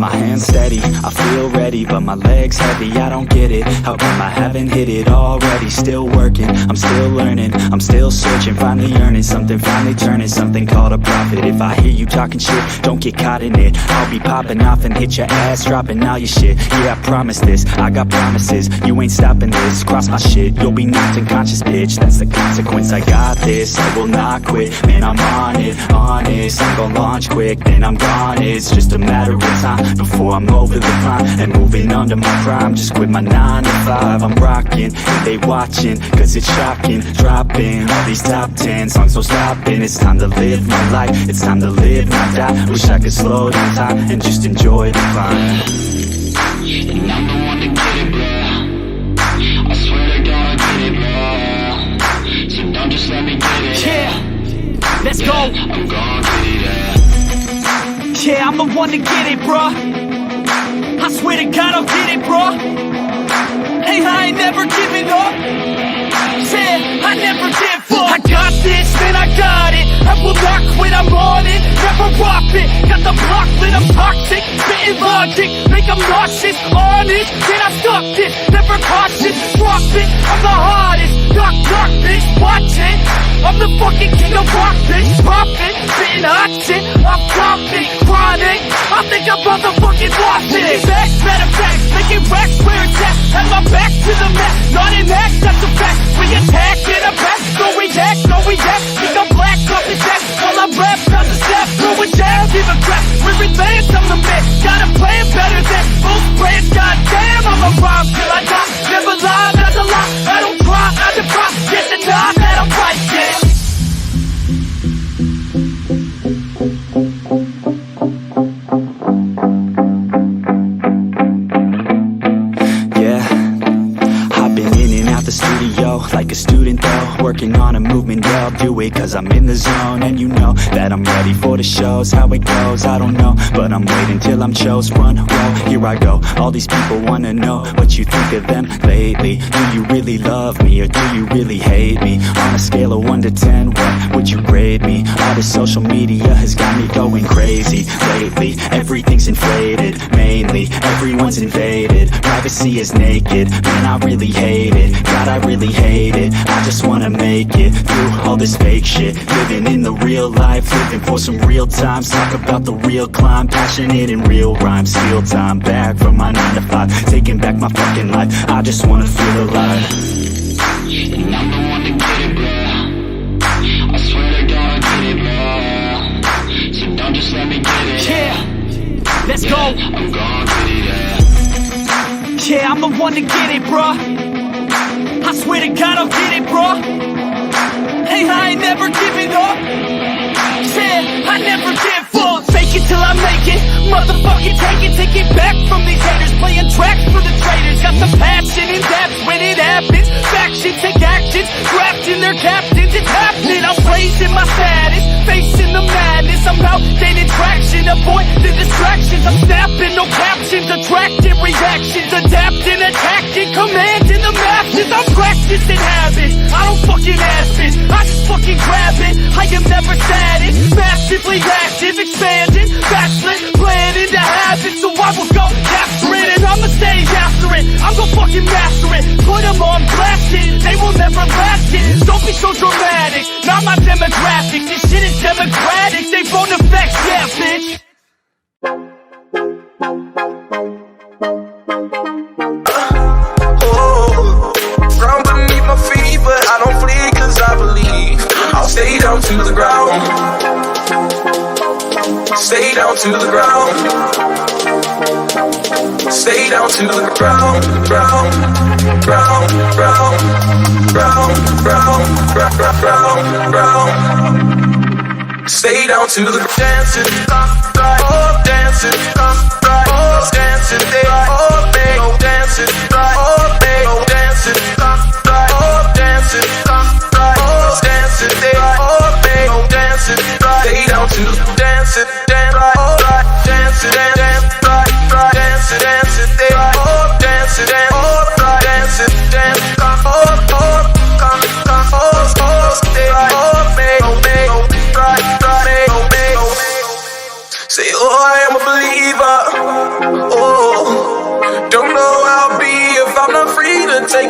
my hands steady, I feel ready, but my legs heavy, I don't get it. How come I haven't hit it already? Still working, I'm still learning, I'm still searching, finally earning something, finally turning something called a profit. If I hear you talking shit, don't get caught in it. I'll be popping off and hit your ass, dropping all your shit. Yeah, I promise this, I got promises, you ain't stopping this. Cross my shit, you'll be knocked unconscious, bitch. That's the consequence, I got this, I will not quit. Man, I'm on it, honest, I'm gon' launch quick, then I'm gone. It's just a matter of time before I'm over the climb and moving under my prime. Just quit my 9 to 5, I'm rocking, and they watching, cause it's shocking. Dropping all these top 10 songs, no stopping. It's time to live my life, it's time to live, not die. Wish I could slow down time and just enjoy the climb. And I'm the one to get it, bro. I swear to God I get it, bro. So don't just let me get it. Yeah, let's go. I'm gon' get it, yeah, I'm the one to get it, bruh. I swear to God I'll get it, bruh. Hey, I ain't never giving up. Yeah, I never give up. I got this, man, I got it. I will not quit, I'm on it. Never rock it. Got the block lit, I'm toxic. Spitting logic, make them nauseous. Honest, can I stop this? Never cautious, drop it. I'm the hardest. Knock, knock, bitch, watch it. I'm the fucking king of rock, bitch. Pop it, spitting hot shit. I'm topic, chronic. I think I'm motherfucking lost it. Facts, matter of fact, making racks where it's at. Have my back to the mat, not an act, that's a fact. We attack in a back, no react, no react. Think I'm black, up his back. While I rap, does a step, throwing down, give a crap. We're advanced, I'm the man. Gotta play it better than most brands. Goddamn, I'm a rhyme till I die. Never lie, that's a lie. I don't try, I defy. Get the nod that I'm right, yeah. Like a student though, working on a movement, yeah, I'll do it cause I'm in the zone. And you know that I'm ready for the shows. How it goes, I don't know, but I'm waiting till I'm chose. One row, here I go. All these people wanna know what you think of them lately. Do you really love me or do you really hate me? On a scale of 1 to 10, what would you grade me? All this social media has got me going crazy lately. Everything's inflated, mainly everyone's invaded. Privacy is naked, man, I really hate it. God, I really hate it. I just wanna make it through all this fake shit. Living in the real life, living for some real times. Talk about the real climb, passionate in real rhymes. Steal time back from my 9 to 5, taking back my fucking life. I just wanna feel alive. and I'm the one to get it, bro. I swear to God I get it, bro. So don't just let me get it. Yeah, let's go. I'm gon' get it, yeah, I'm the one to get it, bruh. I swear to God I'll get it, bro. Hey, I ain't never giving up. Yeah, I never give up. Fake it till I make it. Motherfucking take it back from these haters. Playing tracks for the traitors. Got the passion in depth when it happens. Factions take actions, drafting their captains. It's happening. I'm raising my status, facing the madness. I'm out gaining traction, avoid the distractions. I'm snapping, no captions, attracting reactions, adapting, attacking, commanding the masses. I'm practicing habits, I don't fucking ask this, I just fucking grab it. I am never static, massively active, expanding, backslid, planning to have it. So I will go after it, and I'ma stay after it. I'm gonna fucking master it, put them on blast it. They will never last it, don't be so dramatic. Not my demographic, this shit is democratic. They phone effects, yeah, bitch. Ground beneath my feet, but I don't flee cause I believe I'll stay down to the ground. Stay down to the ground. Stay down to the ground. Ground, ground, ground, ground, ground, ground, ground, ground. Stay down to the dancing, oh dancing, oh dancing, oh babe, oh dancing, oh babe, oh dancing, oh dancing, oh dancing, oh babe, oh dancing. Stay down to the dancing, oh dancing, dancing, dancing, dancing, oh dancing, oh dancing, dancing, say, oh, I am a believer.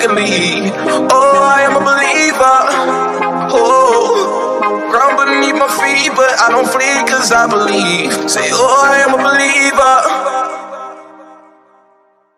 a lead. Oh, I am a believer. Oh, ground beneath my feet, but I don't flee cause I believe. Say, oh, I am a believer.